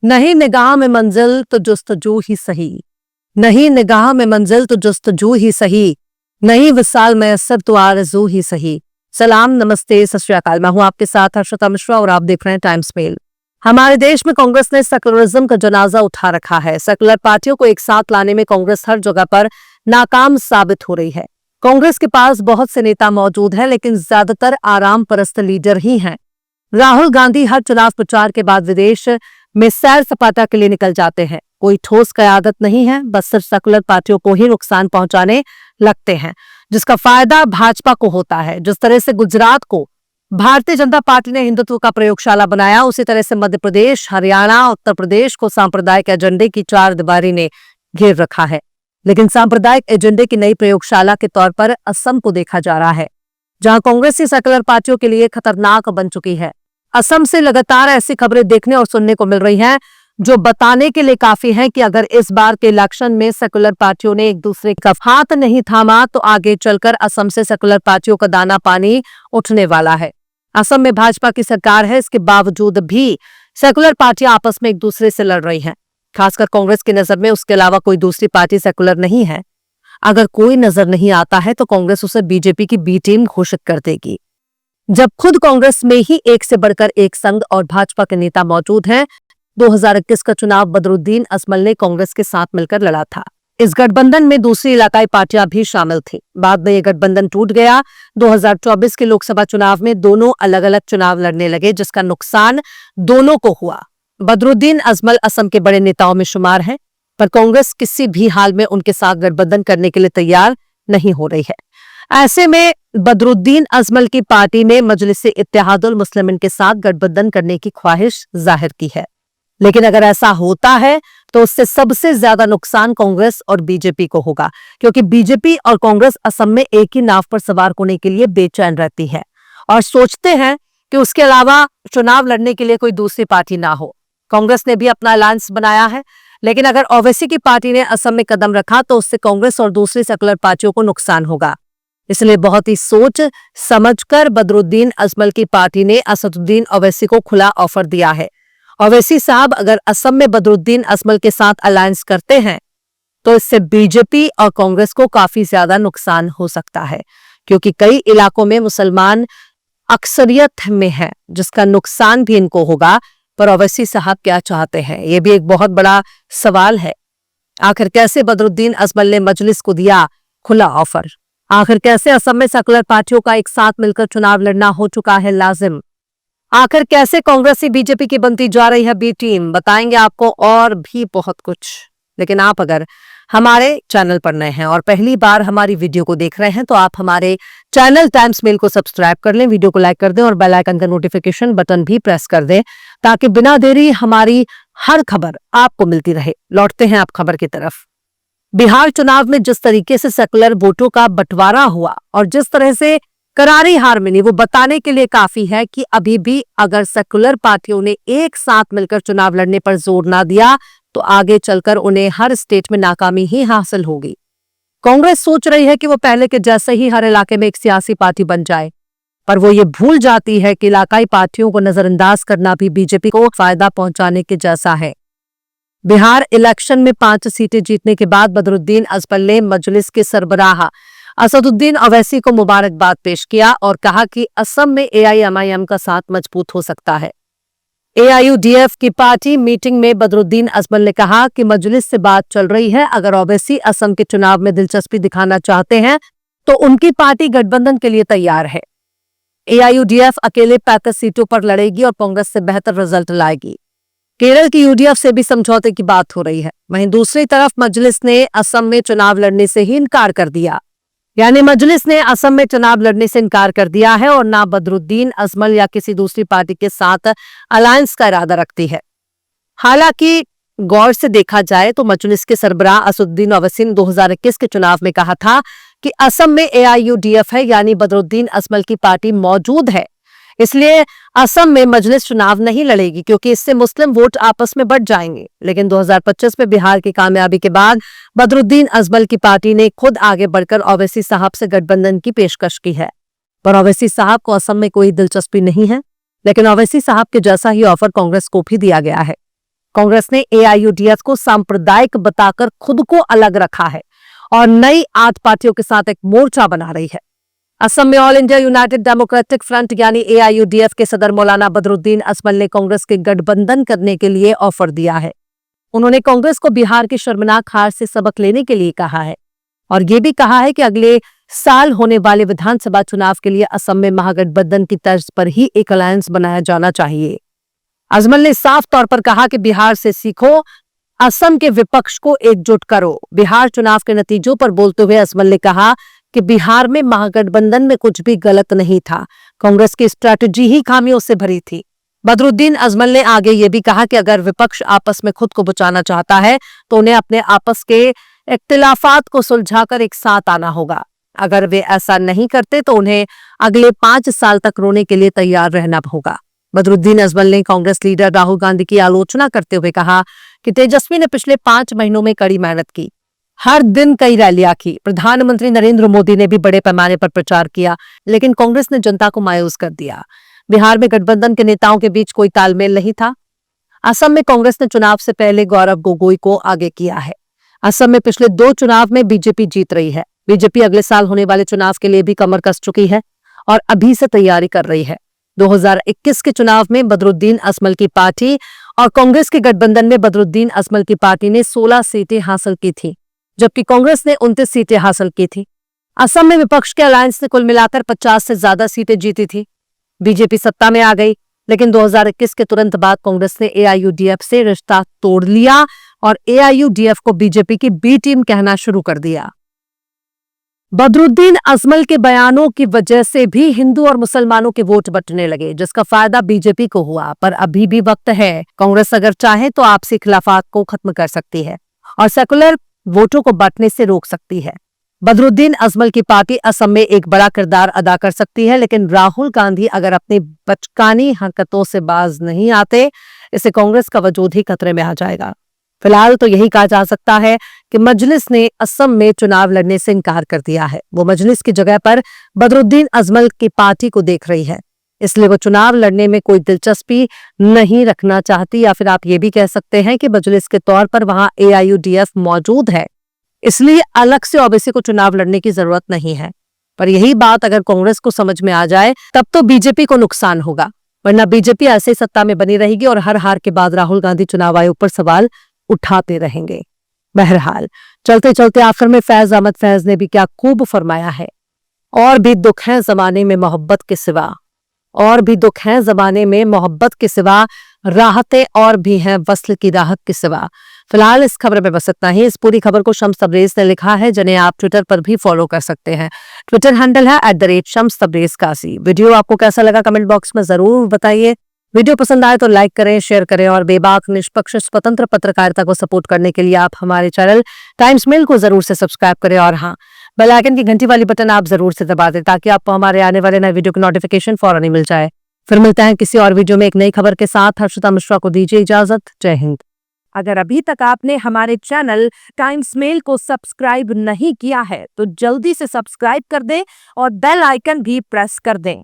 नहीं निगाह में मंजिल तो जुस्तजू ही सही, नहीं निगाह में मंजिल तो जुस्तजू ही सही, नहीं विसाल मैसर तो आरज़ू ही सही। सलाम, नमस्ते, सत श्री अकाल। मैं हूं आपके साथ हर्षिता मिश्रा और आप देख रहे हैं टाइम्स मेल। हमारे देश में कांग्रेस ने सेकुलरिज्म का जनाजा उठा रखा है। सेकुलर पार्टियों को एक साथ लाने में कांग्रेस हर जगह पर नाकाम साबित हो रही है। कांग्रेस के पास बहुत से नेता मौजूद हैं, लेकिन ज्यादातर आराम परस्त लीडर ही हैं। राहुल गांधी हर चुनाव प्रचार के बाद विदेश में सैर सपाटा के लिए निकल जाते हैं। कोई ठोस क़यादत नहीं है, बस सिर्फ सेकुलर पार्टियों को ही नुकसान पहुंचाने लगते हैं, जिसका फायदा भाजपा को होता है। जिस तरह से गुजरात को भारतीय जनता पार्टी ने हिंदुत्व का प्रयोगशाला बनाया, उसी तरह से मध्य प्रदेश, हरियाणा, उत्तर प्रदेश को सांप्रदायिक एजेंडे की चारदीवारी ने घेर रखा है। लेकिन सांप्रदायिक एजेंडे की नई प्रयोगशाला के तौर पर असम को देखा जा रहा है, जहां कांग्रेस ही सेकुलर पार्टियों के लिए खतरनाक बन चुकी है। असम से लगातार ऐसी खबरें देखने और सुनने को मिल रही हैं जो बताने के लिए काफी है कि अगर इस बार के इलेक्शन में सेकुलर पार्टियों ने एक दूसरे का हाथ नहीं थामा तो आगे चलकर असम से सेकुलर पार्टियों का दाना पानी उठने वाला है। असम में भाजपा की सरकार है, इसके बावजूद भी सेकुलर पार्टियां आपस में एक दूसरे से लड़ रही हैं। खासकर कांग्रेस की नजर में उसके अलावा कोई दूसरी पार्टी सेकुलर नहीं है। अगर कोई नजर नहीं आता है तो कांग्रेस उसे बीजेपी की बी टीम घोषित कर देगी। जब खुद कांग्रेस में ही एक से बढ़कर एक संघ और भाजपा के नेता मौजूद हैं। 2021 का चुनाव बदरुद्दीन अजमल ने कांग्रेस के साथ मिलकर लड़ा था। इस गठबंधन में दूसरी इलाकाई पार्टियां भी शामिल थी। बाद में यह गठबंधन टूट गया। 2024 के लोकसभा चुनाव में दोनों अलग अलग चुनाव लड़ने लगे, जिसका नुकसान दोनों को हुआ। बदरुद्दीन अजमल असम के बड़े नेताओं में शुमार हैं, पर कांग्रेस किसी भी हाल में उनके साथ गठबंधन करने के लिए तैयार नहीं हो रही है। ऐसे में बदरुद्दीन अजमल की पार्टी ने मजलिस इत्तेहादुल मुस्लिमीन के साथ गठबंधन करने की ख्वाहिश जाहिर की है। लेकिन अगर ऐसा होता है तो उससे सबसे ज्यादा नुकसान कांग्रेस और बीजेपी को होगा, क्योंकि बीजेपी और कांग्रेस असम में एक ही नाव पर सवार होने के लिए बेचैन रहती है और सोचते हैं कि उसके अलावा चुनाव लड़ने के लिए कोई दूसरी पार्टी ना हो। कांग्रेस ने भी अपना अलायंस बनाया है, लेकिन अगर ओवैसी की पार्टी ने असम में कदम रखा तो उससे कांग्रेस और दूसरी सेकुलर पार्टियों को नुकसान होगा। इसलिए बहुत ही सोच समझकर बदरुद्दीन अजमल की पार्टी ने असदुद्दीन ओवैसी को खुला ऑफर दिया है। ओवैसी साहब अगर असम में बदरुद्दीन अजमल के साथ अलायंस करते हैं तो इससे बीजेपी और कांग्रेस को काफी ज्यादा नुकसान हो सकता है, क्योंकि कई इलाकों में मुसलमान अक्सरियत में है, जिसका नुकसान भी इनको होगा। पर ओवैसी साहब क्या चाहते हैं, यह भी एक बहुत बड़ा सवाल है। आखिर कैसे बदरुद्दीन अजमल ने मजलिस को दिया खुला ऑफर? आखिर कैसे असम में सेकुलर पार्टियों का एक साथ मिलकर चुनाव लड़ना हो चुका है लाजिम? आखिर कैसे कांग्रेस ही बीजेपी की बनती जा रही है बी टीम? बताएंगे आपको और भी बहुत कुछ। लेकिन आप अगर हमारे चैनल पर नए हैं और पहली बार हमारी वीडियो को देख रहे हैं तो आप हमारे चैनल टाइम्स मेल को सब्सक्राइब कर लें, वीडियो को लाइक कर दें और बेल आइकन का नोटिफिकेशन बटन भी प्रेस कर दें, ताकि बिना देरी हमारी हर खबर आपको मिलती रहे। लौटते हैं आप खबर की तरफ। बिहार चुनाव में जिस तरीके से सेकुलर वोटों का बंटवारा हुआ और जिस तरह से करारी हार मिली, वो बताने के लिए काफी है कि अभी भी अगर सेकुलर पार्टियों ने एक साथ मिलकर चुनाव लड़ने पर जोर ना दिया तो आगे चलकर उन्हें हर स्टेट में नाकामी ही हासिल होगी। कांग्रेस सोच रही है कि वो पहले के जैसे ही हर इलाके में एक सियासी पार्टी बन जाए, पर वो ये भूल जाती है कि इलाकाई पार्टियों को नजरअंदाज करना भी बीजेपी को फायदा पहुंचाने के जैसा है। बिहार इलेक्शन में 5 सीटें जीतने के बाद बदरुद्दीन अजमल ने मजलिस के सरबराह असदुद्दीन ओवैसी को मुबारकबाद पेश किया और कहा कि असम में एआईएमआईएम का साथ मजबूत हो सकता है। एआईयूडीएफ की पार्टी मीटिंग में बदरुद्दीन अजमल ने कहा कि मजलिस से बात चल रही है, अगर ओवैसी असम के चुनाव में दिलचस्पी दिखाना चाहते हैं तो उनकी पार्टी गठबंधन के लिए तैयार है। एआईयूडीएफ अकेले 35 सीटों पर लड़ेगी और कांग्रेस से बेहतर रिजल्ट लाएगी। केरल की यूडीएफ से भी समझौते की बात हो रही है। वहीं दूसरी तरफ मजलिस ने असम में चुनाव लड़ने से ही इनकार कर दिया, यानी मजलिस ने असम में चुनाव लड़ने से इनकार कर दिया है और ना बदरुद्दीन अजमल या किसी दूसरी पार्टी के साथ अलायंस का इरादा रखती है। हालांकि गौर से देखा जाए तो मजलिस के सरबराह असदुद्दीन ओवैसी ने 2021 के चुनाव में कहा था कि असम में एआईयूडीएफ है, यानी बदरुद्दीन अजमल की पार्टी मौजूद है, इसलिए असम में मजलिस चुनाव नहीं लड़ेगी, क्योंकि इससे मुस्लिम वोट आपस में बढ़ जाएंगे। लेकिन 2025 में बिहार की कामयाबी के बाद बदरुद्दीन अजमल की पार्टी ने खुद आगे बढ़कर ओवैसी साहब से गठबंधन की पेशकश की है, पर ओवैसी साहब को असम में कोई दिलचस्पी नहीं है। लेकिन ओवैसी साहब के जैसा ही ऑफर कांग्रेस को भी दिया गया है। कांग्रेस ने एआईयूडीएफ को सांप्रदायिक बताकर खुद को अलग रखा है और नई 8 पार्टियों के साथ एक मोर्चा बना रही है। असम में all India United democratic front यानी एआईयूडीएफ के सदर मौलाना बदरुद्दीन अजमल ने कांग्रेस के गठबंधन करने के लिए ऑफर दिया है। उन्होंने कांग्रेस को बिहार की शर्मनाक हार से सबक लेने के लिए कहा है और यह भी कहा है कि अगले साल होने वाले विधानसभा चुनाव के लिए असम में महागठबंधन की तर्ज पर ही एक अलायंस बनाया जाना चाहिए। अजमल ने साफ तौर पर कहा कि बिहार से सीखो, असम के विपक्ष को एकजुट करो। बिहार चुनाव के नतीजों पर बोलते हुए अजमल ने कहा कि बिहार में महागठबंधन में कुछ भी गलत नहीं था, कांग्रेस की स्ट्रैटेजी ही खामियों से भरी थी। बदरुद्दीन अजमल ने आगे ये भी कहा कि अगर विपक्ष आपस में खुद को बचाना चाहता है तो उन्हें अपने आपस के इख्तिलाफात को सुलझाकर एक साथ आना होगा। अगर वे ऐसा नहीं करते तो उन्हें अगले 5 साल तक रोने के लिए तैयार रहना होगा। बदरुद्दीन अजमल ने कांग्रेस लीडर राहुल गांधी की आलोचना करते हुए कहा कि तेजस्वी ने पिछले 5 महीनों में कड़ी मेहनत की, हर दिन कई रैलियां की। प्रधानमंत्री नरेंद्र मोदी ने भी बड़े पैमाने पर प्रचार किया, लेकिन कांग्रेस ने जनता को मायूस कर दिया। बिहार में गठबंधन के नेताओं के बीच कोई तालमेल नहीं था। असम में कांग्रेस ने चुनाव से पहले गौरव गोगोई को आगे किया है। असम में पिछले 2 चुनाव में बीजेपी जीत रही है। बीजेपी अगले साल होने वाले चुनाव के लिए भी कमर कस चुकी है और अभी से तैयारी कर रही है। 2021 के चुनाव में बदरुद्दीन अजमल की पार्टी और कांग्रेस के गठबंधन में बदरुद्दीन अजमल की पार्टी ने 16 सीटें हासिल की थी, जबकि कांग्रेस ने 29 सीटें हासिल की थी। असम में विपक्ष के अलायंस ने कुल मिलाकर 50 से ज्यादा सीटें जीती थी। बीजेपी सत्ता में आ गई, लेकिन 2021 के तुरंत बाद कांग्रेस ने एआईयूडीएफ से रिश्ता तोड़ लिया और एआईयूडीएफ को बीजेपी की बी टीम कहना शुरू कर दिया। बदरुद्दीन अजमल के बयानों की वजह से भी हिंदू और मुसलमानों के वोट बंटने लगे, जिसका फायदा बीजेपी को हुआ। पर अभी भी वक्त है। कांग्रेस अगर चाहे तो आपसी खिलाफात को खत्म कर सकती है और सेकुलर वोटों को बंटने से रोक सकती है। बदरुद्दीन अजमल की पार्टी असम में एक बड़ा किरदार अदा कर सकती है, लेकिन राहुल गांधी अगर अपनी बचकानी हरकतों से बाज नहीं आते, इससे कांग्रेस का वजूद ही खतरे में आ जाएगा। फिलहाल तो यही कहा जा सकता है कि मजलिस ने असम में चुनाव लड़ने से इनकार कर दिया है। वो मजलिस की जगह पर बदरुद्दीन अजमल की पार्टी को देख रही है, इसलिए वो चुनाव लड़ने में कोई दिलचस्पी नहीं रखना चाहती, या फिर आप ये भी कह सकते हैं कि मजलिस के तौर पर वहां एआईयूडीएफ मौजूद है, इसलिए अलग से ओबीसी को चुनाव लड़ने की जरूरत नहीं है। पर यही बात अगर कांग्रेस को समझ में आ जाए तब तो बीजेपी को नुकसान होगा, वरना बीजेपी ऐसे ही सत्ता में बनी रहेगी और हर हार के बाद राहुल गांधी चुनाव आयोग पर सवाल उठाते रहेंगे। बहरहाल चलते चलते आखिर में फैज अहमद फैज ने भी क्या खूब फरमाया है, और भी दुख है जमाने में मोहब्बत के सिवा, और भी दुख है जमाने में मोहब्बत के सिवा, राहतें और भी हैं वस्ल की राहत के सिवा। फिलहाल इस खबर में बस इतना ही। इस पूरी खबर को शम्स तबरेज ने लिखा है, जिन्हें आप ट्विटर पर भी फॉलो कर सकते हैं। ट्विटर हैंडल है @शम्स तबरेज काजी। वीडियो आपको कैसा लगा कमेंट बॉक्स में जरूर बताइए। वीडियो पसंद आए तो लाइक करें, शेयर करें और बेबाक निष्पक्ष स्वतंत्र पत्रकारिता को सपोर्ट करने के लिए आप हमारे चैनल टाइम्स मेल को जरूर से सब्सक्राइब करें और हाँ, बेल आइकन की घंटी वाली बटन आप जरूर से दबा दें ताकि आपको हमारे आने वाले नए वीडियो की नोटिफिकेशन फौरन ही मिल जाए। फिर मिलते हैं किसी और वीडियो में एक नई खबर के साथ। हर्षिता मिश्रा को दीजिए इजाजत। जय हिंद। अगर अभी तक आपने हमारे चैनल टाइम्स मेल को सब्सक्राइब नहीं किया है तो जल्दी से सब्सक्राइब कर दें और बेल आइकन भी प्रेस कर दें।